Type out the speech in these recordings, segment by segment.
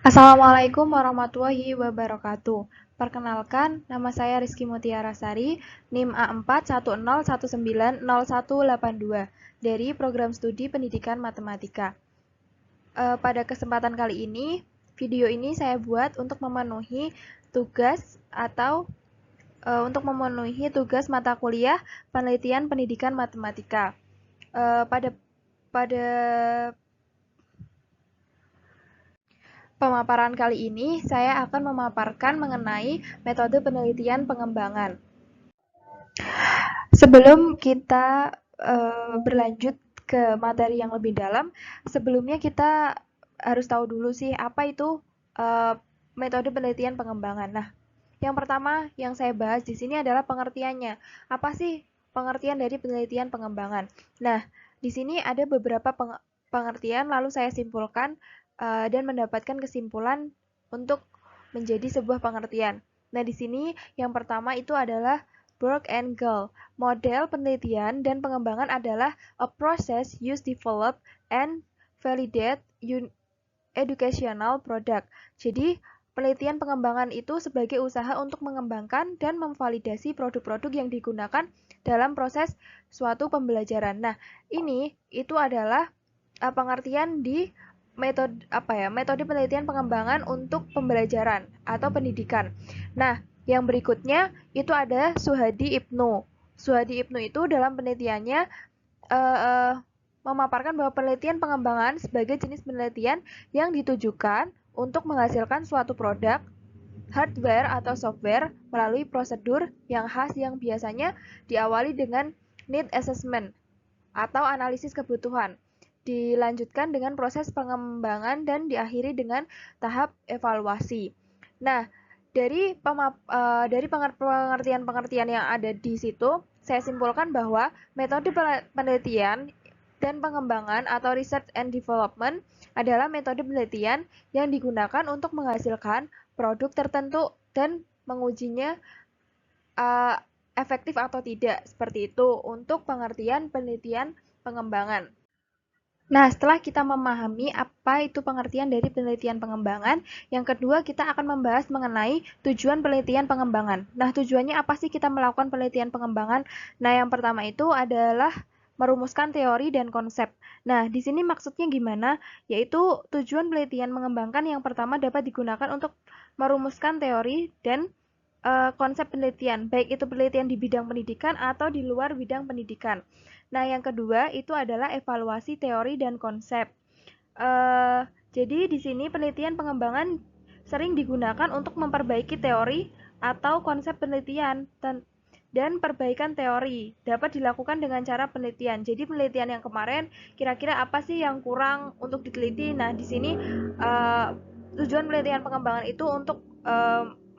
Assalamualaikum warahmatullahi wabarakatuh. Perkenalkan, nama saya Rizky Mutiara Sari, NIM A410190182 dari Program Studi Pendidikan Matematika. Pada kesempatan kali ini, video ini saya buat untuk memenuhi tugas atau untuk memenuhi tugas mata kuliah penelitian pendidikan matematika. Pada pada Pemaparan kali ini, saya akan memaparkan mengenai metode penelitian pengembangan. Sebelum kita berlanjut ke materi yang lebih dalam, sebelumnya kita harus tahu dulu sih apa itu metode penelitian pengembangan. Nah, yang pertama yang saya bahas di sini adalah pengertiannya. Apa sih pengertian dari penelitian pengembangan? Nah, di sini ada beberapa pengertian, lalu saya simpulkan dan mendapatkan kesimpulan untuk menjadi sebuah pengertian. Nah, di sini yang pertama itu adalah Burke and Gall. Model penelitian dan pengembangan adalah a process used develop and validate educational product. Jadi, penelitian pengembangan itu sebagai usaha untuk mengembangkan dan memvalidasi produk-produk yang digunakan dalam proses suatu pembelajaran. Nah, itu adalah pengertian di metode penelitian pengembangan untuk pembelajaran atau pendidikan. Nah, yang berikutnya itu ada Suhadi Ibnu. Suhadi Ibnu itu dalam penelitiannya uh, memaparkan bahwa penelitian pengembangan sebagai jenis penelitian yang ditujukan untuk menghasilkan suatu produk, hardware atau software melalui prosedur yang khas yang biasanya diawali dengan need assessment atau analisis kebutuhan, dilanjutkan dengan proses pengembangan dan diakhiri dengan tahap evaluasi. Nah, dari pengertian-pengertian yang ada di situ, saya simpulkan bahwa metode penelitian dan pengembangan atau research and development adalah metode penelitian yang digunakan untuk menghasilkan produk tertentu dan mengujinya uh, efektif atau tidak. Seperti itu untuk pengertian penelitian pengembangan. Nah, setelah kita memahami apa itu pengertian dari penelitian pengembangan, yang kedua kita akan membahas mengenai tujuan penelitian pengembangan. Nah, tujuannya apa sih kita melakukan penelitian pengembangan? Nah, yang pertama itu adalah merumuskan teori dan konsep. Nah, di sini maksudnya gimana? Yaitu tujuan penelitian mengembangkan yang pertama dapat digunakan untuk merumuskan teori dan konsep penelitian, baik itu penelitian di bidang pendidikan atau di luar bidang pendidikan. Nah, yang kedua itu adalah evaluasi teori dan konsep. Jadi di sini penelitian pengembangan sering digunakan untuk memperbaiki teori atau konsep penelitian dan perbaikan teori dapat dilakukan dengan cara penelitian. Jadi penelitian yang kemarin kira-kira apa sih yang kurang untuk diteliti? Nah, di sini tujuan penelitian pengembangan itu untuk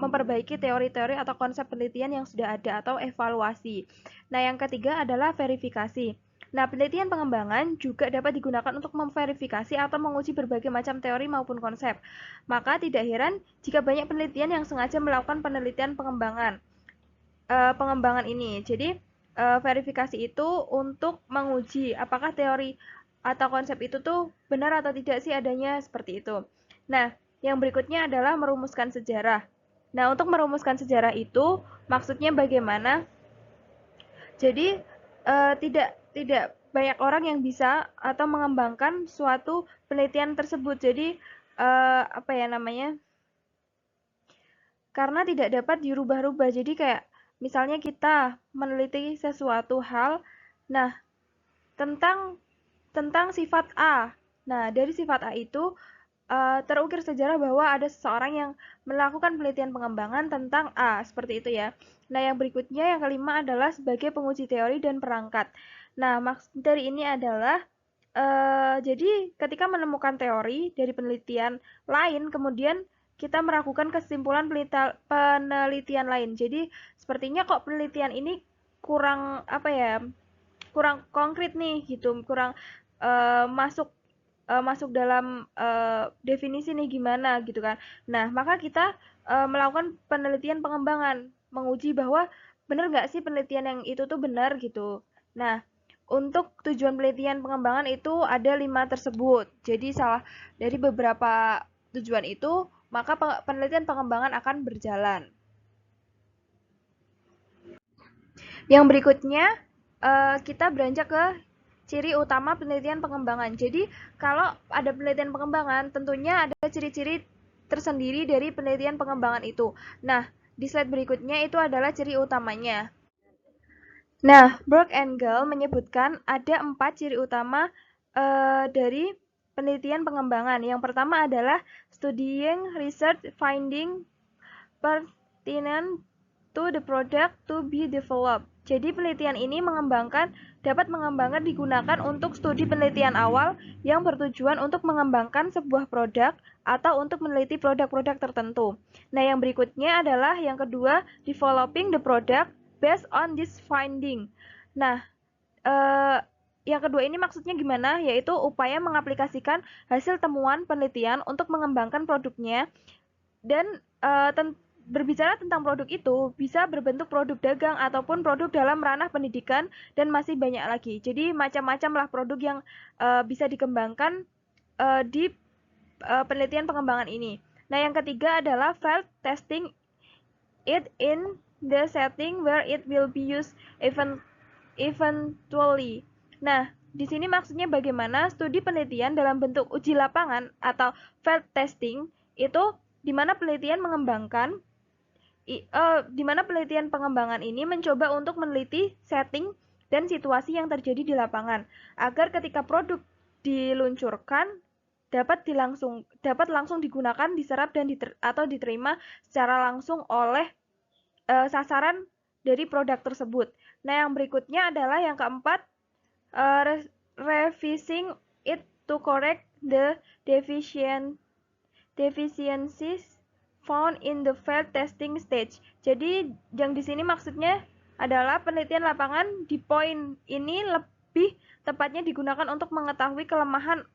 memperbaiki teori-teori atau konsep penelitian yang sudah ada atau evaluasi. Nah, yang ketiga adalah verifikasi. Nah, penelitian pengembangan juga dapat digunakan untuk memverifikasi atau menguji berbagai macam teori maupun konsep. Maka tidak heran jika banyak penelitian yang sengaja melakukan penelitian pengembangan ini. Jadi, verifikasi itu untuk menguji apakah teori atau konsep itu tuh benar atau tidak sih adanya seperti itu. Nah, yang berikutnya adalah merumuskan sejarah. Nah, untuk merumuskan sejarah itu maksudnya bagaimana? Jadi tidak banyak orang yang bisa atau mengembangkan suatu penelitian tersebut. Jadi apa ya namanya? Karena tidak dapat dirubah-rubah. Jadi kayak misalnya kita meneliti sesuatu hal, nah tentang tentang sifat A. Nah, dari sifat A itu terukir sejarah bahwa ada seseorang yang melakukan penelitian pengembangan tentang A, seperti itu ya. Nah, yang berikutnya yang kelima adalah sebagai penguji teori dan perangkat. Nah, maksud dari ini adalah jadi ketika menemukan teori dari penelitian lain, kemudian kita meragukan kesimpulan penelitian lain. Jadi, sepertinya kok penelitian ini kurang apa ya? Kurang konkret nih gitu, kurang masuk masuk dalam definisi nih gimana gitu kan. Nah, maka kita melakukan penelitian pengembangan, menguji bahwa benar nggak sih penelitian yang itu tuh benar gitu. Nah, untuk tujuan penelitian pengembangan itu ada 5 tersebut. Jadi salah dari beberapa tujuan itu, maka penelitian pengembangan akan berjalan. Yang berikutnya, kita beranjak ke ciri utama penelitian pengembangan. Jadi, kalau ada penelitian pengembangan, tentunya ada ciri-ciri tersendiri dari penelitian pengembangan itu. Nah, di slide berikutnya itu adalah ciri utamanya. Nah, Burke and Gall menyebutkan ada 4 ciri utama dari penelitian pengembangan. Yang pertama adalah studying research finding pertinent to the product to be developed. Jadi penelitian ini dapat mengembangkan digunakan untuk studi penelitian awal yang bertujuan untuk mengembangkan sebuah produk atau untuk meneliti produk-produk tertentu. Nah, yang berikutnya adalah yang kedua, developing the product based on this finding. Nah, yang kedua ini maksudnya gimana? Yaitu upaya mengaplikasikan hasil temuan penelitian untuk mengembangkan produknya dan berbicara tentang produk itu bisa berbentuk produk dagang ataupun produk dalam ranah pendidikan dan masih banyak lagi. Jadi macam-macam lah produk yang bisa dikembangkan di penelitian pengembangan ini. Nah, yang ketiga adalah field testing it in the setting where it will be used eventually. Nah, di sini maksudnya bagaimana studi penelitian dalam bentuk uji lapangan atau field testing itu di mana penelitian pengembangan ini mencoba untuk meneliti setting dan situasi yang terjadi di lapangan agar ketika produk diluncurkan dapat langsung digunakan, diserap dan atau diterima secara langsung oleh sasaran dari produk tersebut. Nah, yang berikutnya adalah yang keempat, revising it to correct the deficiencies found in the field testing stage. Jadi yang di sini maksudnya adalah penelitian lapangan di poin ini lebih tepatnya digunakan untuk mengetahui kelemahan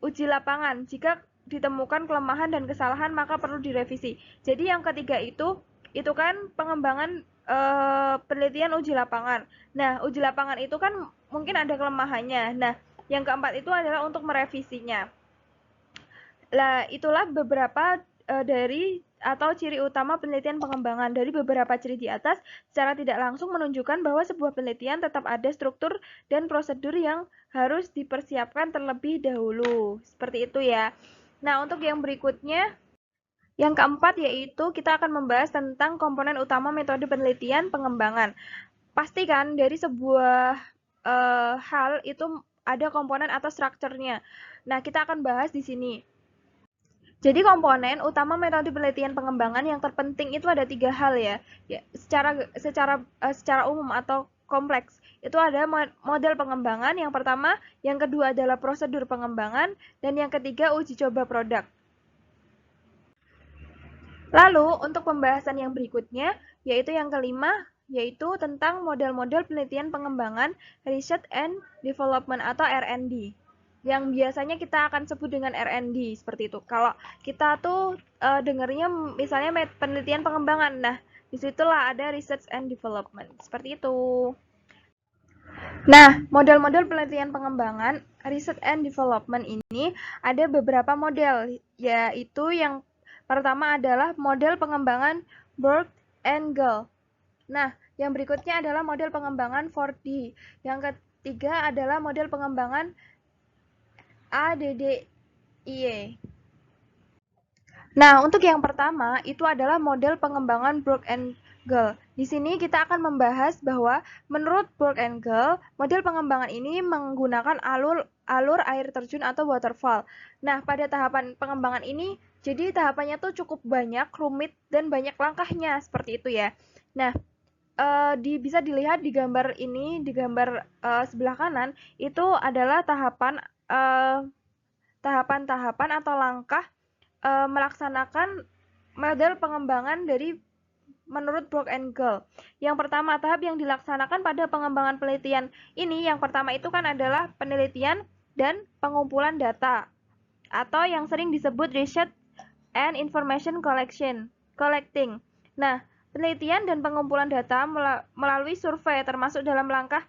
uji lapangan. Jika ditemukan kelemahan dan kesalahan maka perlu direvisi. Jadi yang ketiga itu kan pengembangan penelitian uji lapangan. Nah, uji lapangan itu kan mungkin ada kelemahannya. Nah, yang keempat itu adalah untuk merevisinya. Lah, itulah beberapa dari atau ciri utama penelitian pengembangan. Dari beberapa ciri di atas, secara tidak langsung menunjukkan bahwa sebuah penelitian tetap ada struktur dan prosedur yang harus dipersiapkan terlebih dahulu. Seperti itu ya. Nah, untuk yang berikutnya, yang keempat yaitu kita akan membahas tentang komponen utama metode penelitian pengembangan. Pastikan dari sebuah hal itu ada komponen atau strukturnya. Nah, kita akan bahas di sini. Jadi komponen utama metode penelitian pengembangan yang terpenting itu ada 3 hal ya. Secara umum atau kompleks. Itu ada model pengembangan yang pertama, yang kedua adalah prosedur pengembangan, dan yang ketiga uji coba produk. Lalu untuk pembahasan yang berikutnya, yaitu yang kelima, yaitu tentang model-model penelitian pengembangan Research and Development atau R&D. Yang biasanya kita akan sebut dengan R&D seperti itu. Kalau kita tuh dengarnya misalnya penelitian pengembangan, nah disitulah ada Research and Development seperti itu. Nah, model-model penelitian pengembangan Research and Development ini ada beberapa model, yaitu yang pertama adalah model pengembangan Burke and Gall. Nah, yang berikutnya adalah model pengembangan 4D. Yang ketiga adalah model pengembangan ADDIE. Nah, untuk yang pertama itu adalah model pengembangan Burke and Gall. Di sini kita akan membahas bahwa menurut Burke and Gall, model pengembangan ini menggunakan alur air terjun atau waterfall. Nah, pada tahapan pengembangan ini, jadi tahapannya tuh cukup banyak, rumit, dan banyak langkahnya, seperti itu ya. Nah, bisa dilihat di gambar ini, di gambar sebelah kanan, itu adalah tahapan-tahapan atau langkah melaksanakan model pengembangan dari menurut Burke and Gall. Yang pertama, tahap yang dilaksanakan pada pengembangan penelitian ini, yang pertama itu kan adalah penelitian dan pengumpulan data, atau yang sering disebut research and information collecting. Nah, penelitian dan pengumpulan data melalui survei termasuk dalam langkah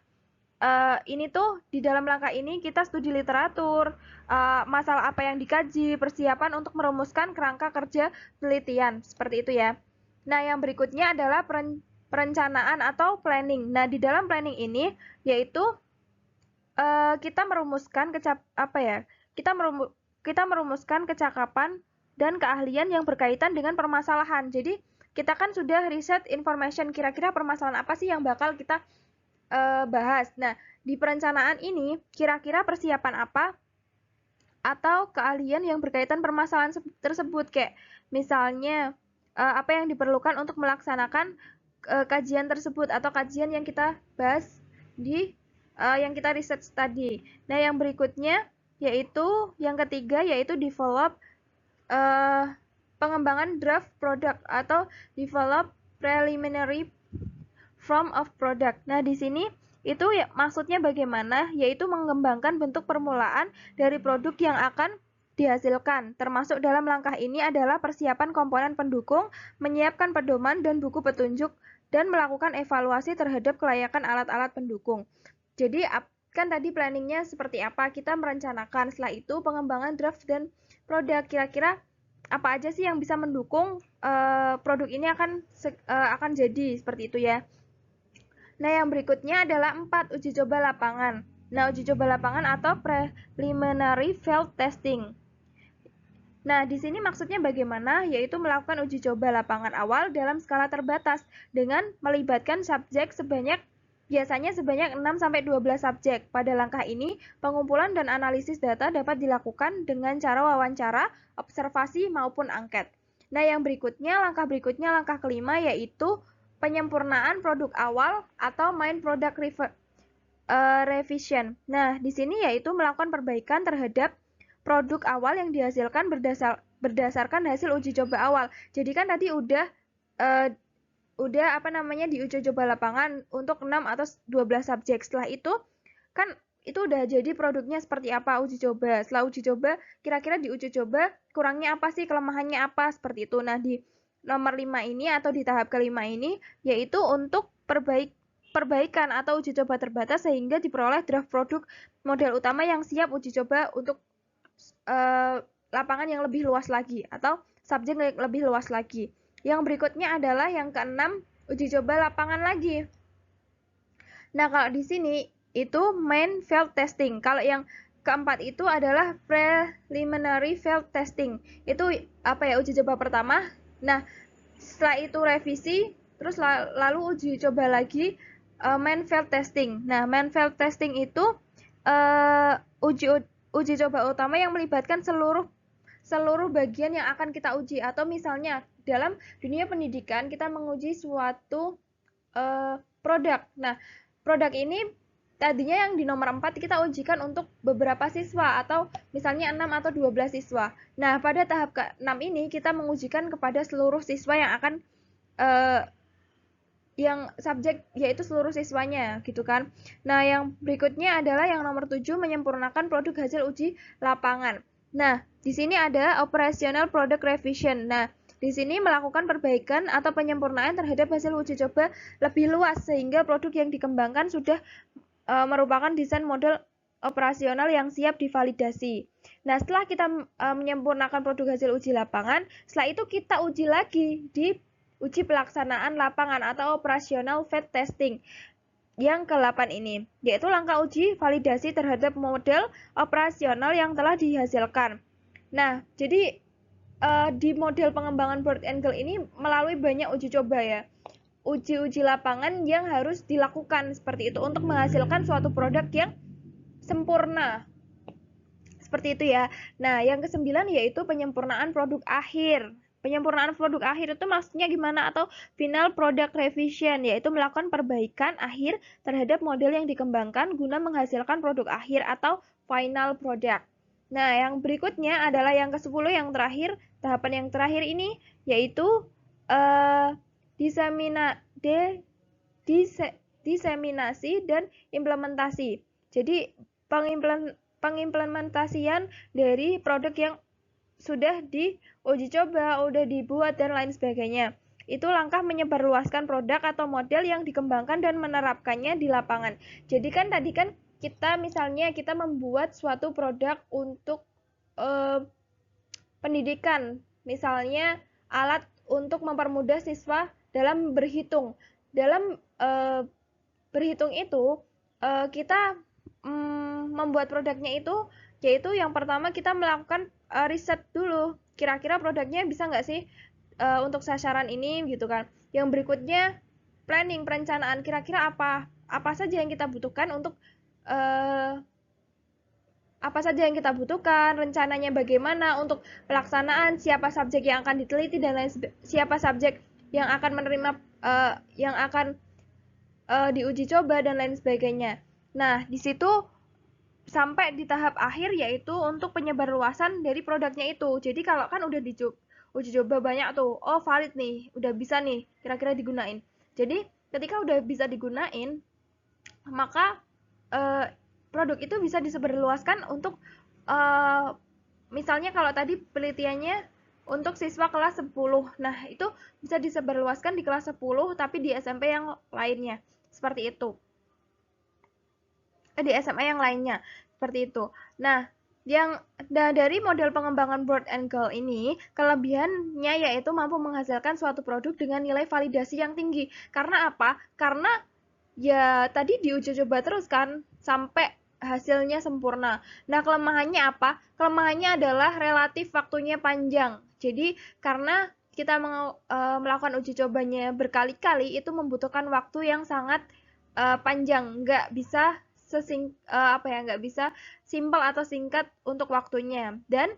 ini tuh di dalam langkah ini kita studi literatur, masalah apa yang dikaji, persiapan untuk merumuskan kerangka kerja penelitian, seperti itu ya. Nah, yang berikutnya adalah perencanaan atau planning. Nah, di dalam planning ini yaitu kita merumuskan kita merumuskan kecakapan dan keahlian yang berkaitan dengan permasalahan. Jadi, kita kan sudah riset information kira-kira permasalahan apa sih yang bakal kita bahas. Nah, di perencanaan ini kira-kira persiapan apa atau keahlian yang berkaitan permasalahan tersebut, kayak misalnya apa yang diperlukan untuk melaksanakan kajian tersebut atau kajian yang kita bahas di yang kita riset tadi. Nah, yang berikutnya yaitu yang ketiga yaitu develop pengembangan draft product atau develop preliminary form of product. Nah, di sini itu ya, maksudnya bagaimana? Yaitu mengembangkan bentuk permulaan dari produk yang akan dihasilkan. Termasuk dalam langkah ini adalah persiapan komponen pendukung, menyiapkan pedoman dan buku petunjuk, dan melakukan evaluasi terhadap kelayakan alat-alat pendukung. Jadi, kan tadi planningnya seperti apa? Kita merencanakan, setelah itu pengembangan draft dan produk. Kira-kira apa aja sih yang bisa mendukung produk ini akan jadi seperti itu ya. Nah, yang berikutnya adalah 4 uji coba lapangan. Nah, uji coba lapangan atau preliminary field testing. Nah, di sini maksudnya bagaimana? Yaitu melakukan uji coba lapangan awal dalam skala terbatas dengan melibatkan subjek biasanya sebanyak 6-12 subjek. Pada langkah ini, pengumpulan dan analisis data dapat dilakukan dengan cara wawancara, observasi, maupun angket. Nah, langkah berikutnya, langkah kelima, yaitu penyempurnaan produk awal atau main product revision. Nah, di sini yaitu melakukan perbaikan terhadap produk awal yang dihasilkan berdasarkan hasil uji coba awal. Jadi kan tadi udah di uji coba lapangan untuk 6 atau 12 subjek. Setelah itu kan itu udah jadi produknya seperti apa uji coba. Setelah uji coba, kira-kira di uji coba kurangnya apa sih, kelemahannya apa, seperti itu. Nah, di nomor 5 ini atau di tahap kelima ini yaitu untuk perbaikan atau uji coba terbatas sehingga diperoleh draft produk model utama yang siap uji coba untuk lapangan yang lebih luas lagi atau subjek yang lebih luas lagi. Yang berikutnya adalah yang keenam, uji coba lapangan lagi. Nah, kalau di sini itu main field testing. Kalau yang keempat itu adalah preliminary field testing. Itu uji coba pertama. Nah, setelah itu revisi, terus lalu uji coba lagi main field testing. Nah, main field testing itu uji coba utama yang melibatkan seluruh bagian yang akan kita uji. Atau misalnya dalam dunia pendidikan kita menguji suatu produk. Nah, produk ini tadinya yang di nomor 4 kita ujikan untuk beberapa siswa atau misalnya 6 atau 12 siswa. Nah, pada tahap ke-6 ini kita mengujikan kepada seluruh siswa yang akan yang subjek yaitu seluruh siswanya gitu kan. Nah, yang berikutnya adalah yang nomor 7, menyempurnakan produk hasil uji lapangan. Nah, di sini ada operational product revision. Nah, di sini melakukan perbaikan atau penyempurnaan terhadap hasil uji coba lebih luas sehingga produk yang dikembangkan sudah merupakan desain model operasional yang siap divalidasi. Nah, setelah kita menyempurnakan produk hasil uji lapangan, setelah itu kita uji lagi di uji pelaksanaan lapangan atau operasional field testing yang ke-8 ini, yaitu langkah uji validasi terhadap model operasional yang telah dihasilkan. Nah, jadi di model pengembangan bird angle ini melalui banyak uji coba ya. Uji-uji lapangan yang harus dilakukan seperti itu untuk menghasilkan suatu produk yang sempurna. Seperti itu ya. Nah, yang ke-9 yaitu penyempurnaan produk akhir. Penyempurnaan produk akhir itu maksudnya gimana? Atau final product revision, yaitu melakukan perbaikan akhir terhadap model yang dikembangkan guna menghasilkan produk akhir atau final product. Nah, yang berikutnya adalah yang ke-10 yang terakhir. Tahapan yang terakhir ini yaitu diseminasi dan implementasi. Jadi pengimplementasian dari produk yang sudah diuji coba, udah dibuat dan lain sebagainya. Itu langkah menyebarluaskan produk atau model yang dikembangkan dan menerapkannya di lapangan. Jadi kan tadi kan kita misalnya kita membuat suatu produk untuk pendidikan, misalnya alat untuk mempermudah siswa dalam berhitung. Dalam berhitung itu kita membuat produknya itu yaitu yang pertama kita melakukan riset dulu, kira-kira produknya bisa nggak sih untuk sasaran ini gitu kan. Yang berikutnya planning, perencanaan, kira-kira apa saja yang kita butuhkan untuk apa saja yang kita butuhkan, rencananya bagaimana untuk pelaksanaan, siapa subjek yang akan diteliti dan lain siapa subjek yang akan menerima yang akan diuji coba dan lain sebagainya. Nah, di situ sampai di tahap akhir yaitu untuk penyebarluasan dari produknya itu. Jadi kalau kan udah uji coba banyak tuh, oh valid nih, udah bisa nih, kira-kira digunain. Jadi ketika udah bisa digunain, maka produk itu bisa disebarluaskan untuk misalnya kalau tadi penelitiannya untuk siswa kelas 10. Nah, itu bisa disebarluaskan di kelas 10 tapi di SMP yang lainnya. Seperti itu. Di SMA yang lainnya. Seperti itu. Nah, dari model pengembangan Broad Angle ini, kelebihannya yaitu mampu menghasilkan suatu produk dengan nilai validasi yang tinggi. Karena apa? Karena ya tadi diuji coba terus kan sampai hasilnya sempurna. Nah, kelemahannya apa? Kelemahannya adalah relatif waktunya panjang. Jadi, karena kita melakukan uji cobanya berkali-kali itu membutuhkan waktu yang sangat panjang, nggak bisa nggak bisa simpel atau singkat untuk waktunya. Dan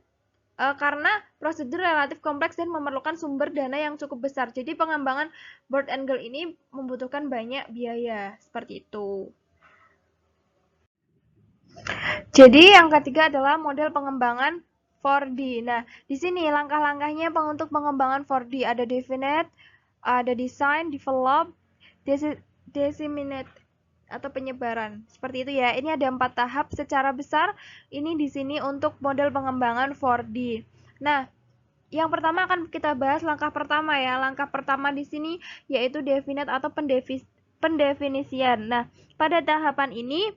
karena prosedur relatif kompleks dan memerlukan sumber dana yang cukup besar. Jadi pengembangan Broad Angle ini membutuhkan banyak biaya, seperti itu. Jadi yang ketiga adalah model pengembangan 4D. Nah, di sini langkah-langkahnya untuk pengembangan 4D ada definite, ada design, develop, disseminate atau penyebaran. Seperti itu ya. Ini ada 4 tahap secara besar. Ini di sini untuk model pengembangan 4D. Nah, yang pertama akan kita bahas langkah pertama ya. Langkah pertama di sini yaitu definite atau pendefinisian. Nah, pada tahapan ini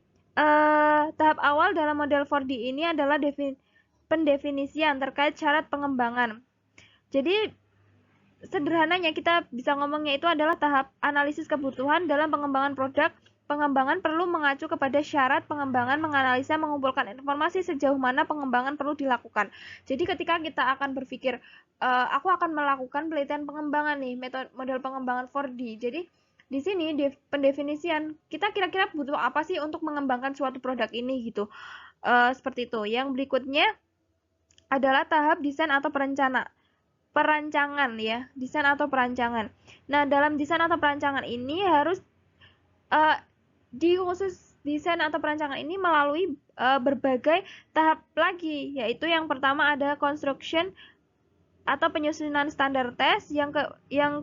tahap awal dalam model 4D ini adalah pendefinisian terkait syarat pengembangan. Jadi sederhananya kita bisa ngomongnya itu adalah tahap analisis kebutuhan dalam pengembangan produk. Pengembangan perlu mengacu kepada syarat pengembangan, menganalisa, mengumpulkan informasi sejauh mana pengembangan perlu dilakukan. Jadi ketika kita akan berpikir, aku akan melakukan penelitian pengembangan nih, metode model pengembangan 4D. Jadi di sini pendefinisian kita kira-kira butuh apa sih untuk mengembangkan suatu produk ini gitu. Seperti itu. Yang berikutnya adalah tahap desain atau perancangan ya, desain atau perancangan. Nah, dalam desain atau perancangan ini harus di khusus desain atau perancangan ini melalui berbagai tahap lagi, yaitu yang pertama ada construction atau penyusunan standar tes, yang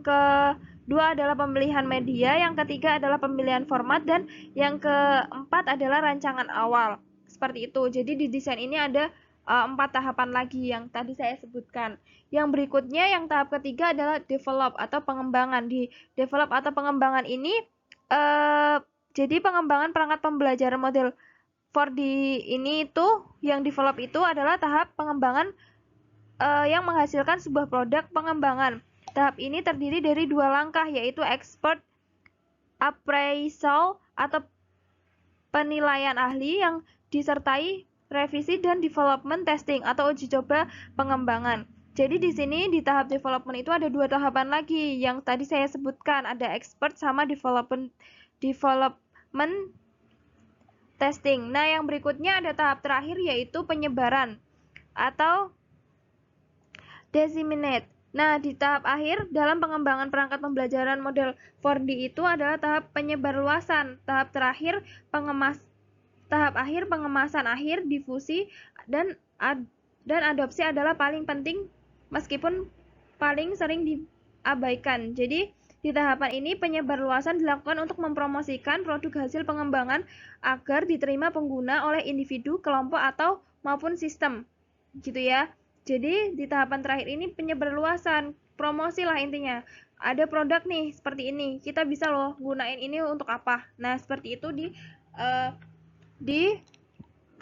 kedua adalah pemilihan media, yang ketiga adalah pemilihan format, dan yang keempat adalah rancangan awal. Seperti itu. Jadi di desain ini ada 4 tahapan lagi yang tadi saya sebutkan. Yang berikutnya, yang tahap ketiga adalah develop atau pengembangan. Di develop atau pengembangan ini jadi pengembangan perangkat pembelajaran model 4D ini itu yang develop itu adalah tahap pengembangan yang menghasilkan sebuah produk pengembangan. Tahap ini terdiri dari 2 langkah, yaitu expert appraisal atau penilaian ahli yang disertai revisi dan development testing atau uji coba pengembangan. Jadi di sini di tahap development itu ada 2 tahapan lagi yang tadi saya sebutkan, ada expert sama development testing. Nah, yang berikutnya ada tahap terakhir yaitu penyebaran atau disseminate. Nah, di tahap akhir dalam pengembangan perangkat pembelajaran model 4D itu adalah tahap penyebarluasan, tahap akhir pengemasan akhir, difusi dan adopsi adalah paling penting meskipun paling sering diabaikan. Jadi di tahapan ini penyebarluasan dilakukan untuk mempromosikan produk hasil pengembangan agar diterima pengguna oleh individu, kelompok atau maupun sistem. Gitu ya. Jadi di tahapan terakhir ini penyebarluasan. promosi lah intinya. Ada produk nih seperti ini, kita bisa loh gunain ini untuk apa. Nah, seperti itu di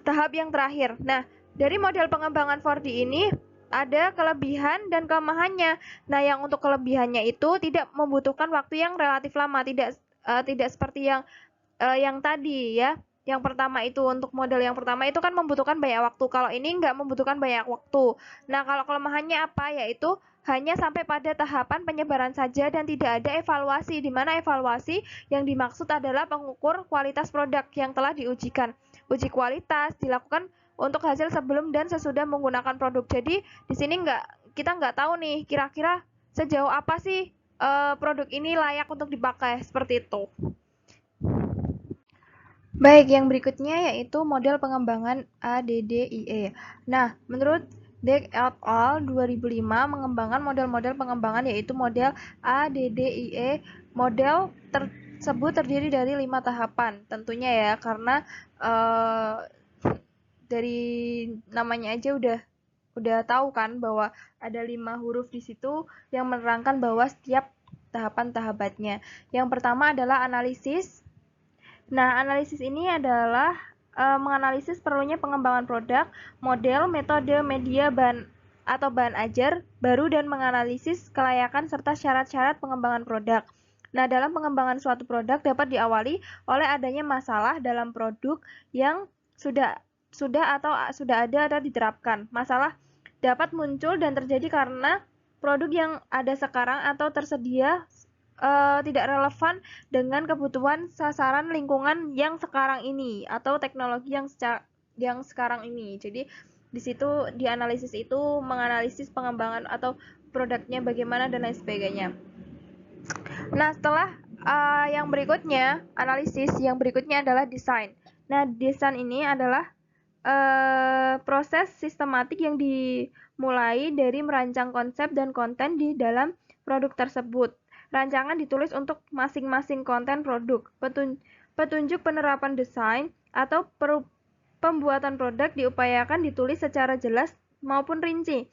tahap yang terakhir. Nah, dari model pengembangan 4D ini ada kelebihan dan kelemahannya. Nah, yang untuk kelebihannya itu tidak membutuhkan waktu yang relatif lama, tidak seperti yang tadi ya. Yang pertama itu untuk model yang pertama itu kan membutuhkan banyak waktu. Kalau ini nggak membutuhkan banyak waktu. Nah, kalau kelemahannya apa? Yaitu hanya sampai pada tahapan penyebaran saja dan tidak ada evaluasi, di mana evaluasi yang dimaksud adalah pengukur kualitas produk yang telah diujikan. Uji kualitas dilakukan untuk hasil sebelum dan sesudah menggunakan produk. Jadi di sini kita nggak tahu nih kira-kira sejauh apa sih produk ini layak untuk dipakai seperti itu. Baik, yang berikutnya yaitu model pengembangan ADDIE. Nah, menurut Dek et al. 2005 mengembangkan model-model pengembangan yaitu model ADDIE. Model tersebut terdiri dari 5 tahapan. Tentunya ya, karena dari namanya aja udah tahu kan bahwa ada 5 huruf di situ yang menerangkan bahwa setiap tahapan-tahapannya. Yang pertama adalah analisis. Nah, analisis ini adalah menganalisis perlunya pengembangan produk, model, metode, media, bahan ajar baru dan menganalisis kelayakan serta syarat-syarat pengembangan produk. Nah, dalam pengembangan suatu produk dapat diawali oleh adanya masalah dalam produk yang sudah ada atau diterapkan. Masalah dapat muncul dan terjadi karena produk yang ada sekarang atau tersedia tidak relevan dengan kebutuhan sasaran lingkungan yang sekarang ini atau teknologi yang sekarang ini. Jadi di situ dianalisis itu menganalisis pengembangan atau produknya bagaimana dan lain sebagainya. Nah, setelah yang berikutnya analisis, yang berikutnya adalah desain. Nah, desain ini adalah proses sistematik yang dimulai dari merancang konsep dan konten di dalam produk tersebut. Rancangan ditulis untuk masing-masing konten produk. Petunjuk penerapan desain atau pembuatan produk diupayakan ditulis secara jelas maupun rinci.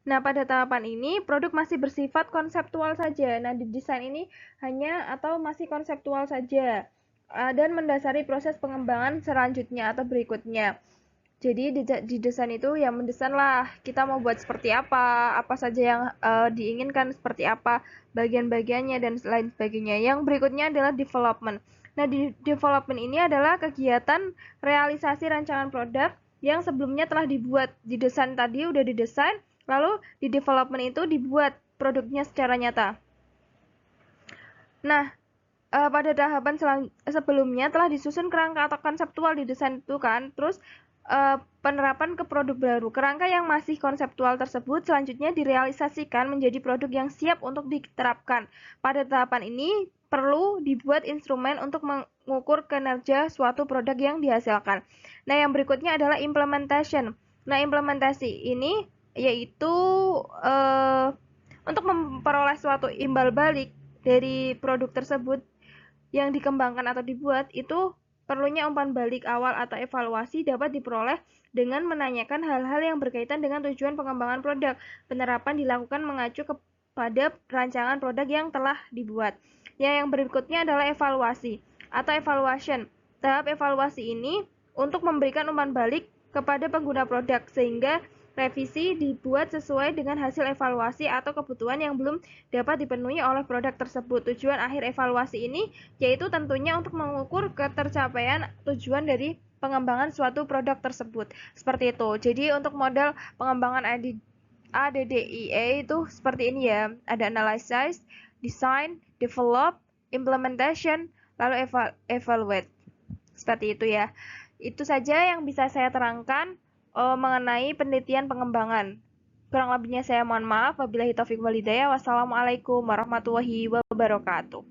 Nah, pada tahapan ini produk masih bersifat konseptual saja. Nah, di desain ini hanya atau masih konseptual saja dan mendasari proses pengembangan selanjutnya atau berikutnya. Jadi di desain itu ya mendesain lah kita mau buat seperti apa saja yang diinginkan seperti apa, bagian-bagiannya dan lain sebagainya. Yang berikutnya adalah development. Nah, di development ini adalah kegiatan realisasi rancangan produk yang sebelumnya telah dibuat. Di desain tadi udah didesain, lalu di development itu dibuat produknya secara nyata. Nah, pada tahapan sebelumnya telah disusun kerangka atau konseptual di desain itu kan, terus penerapan ke produk baru. Kerangka yang masih konseptual tersebut selanjutnya direalisasikan menjadi produk yang siap untuk diterapkan. Pada tahapan ini perlu dibuat instrumen untuk mengukur kinerja suatu produk yang dihasilkan. Nah, yang berikutnya adalah implementation. Nah, implementasi ini yaitu untuk memperoleh suatu imbal balik dari produk tersebut yang dikembangkan atau dibuat itu perlunya umpan balik awal atau evaluasi dapat diperoleh dengan menanyakan hal-hal yang berkaitan dengan tujuan pengembangan produk. Penerapan dilakukan mengacu kepada rancangan produk yang telah dibuat. Yang berikutnya adalah evaluasi atau evaluation. Tahap evaluasi ini untuk memberikan umpan balik kepada pengguna produk sehingga revisi dibuat sesuai dengan hasil evaluasi atau kebutuhan yang belum dapat dipenuhi oleh produk tersebut. Tujuan akhir evaluasi ini yaitu tentunya untuk mengukur ketercapaian tujuan dari pengembangan suatu produk tersebut. Seperti itu. Jadi untuk model pengembangan ADDIE itu seperti ini ya. Ada analysis, design, develop, implementation, lalu evaluate. Seperti itu ya. Itu saja yang bisa saya terangkan mengenai penelitian pengembangan. Kurang lebihnya saya mohon maaf. Wabillahi taufiq wal hidayah. Wassalamualaikum warahmatullahi wabarakatuh.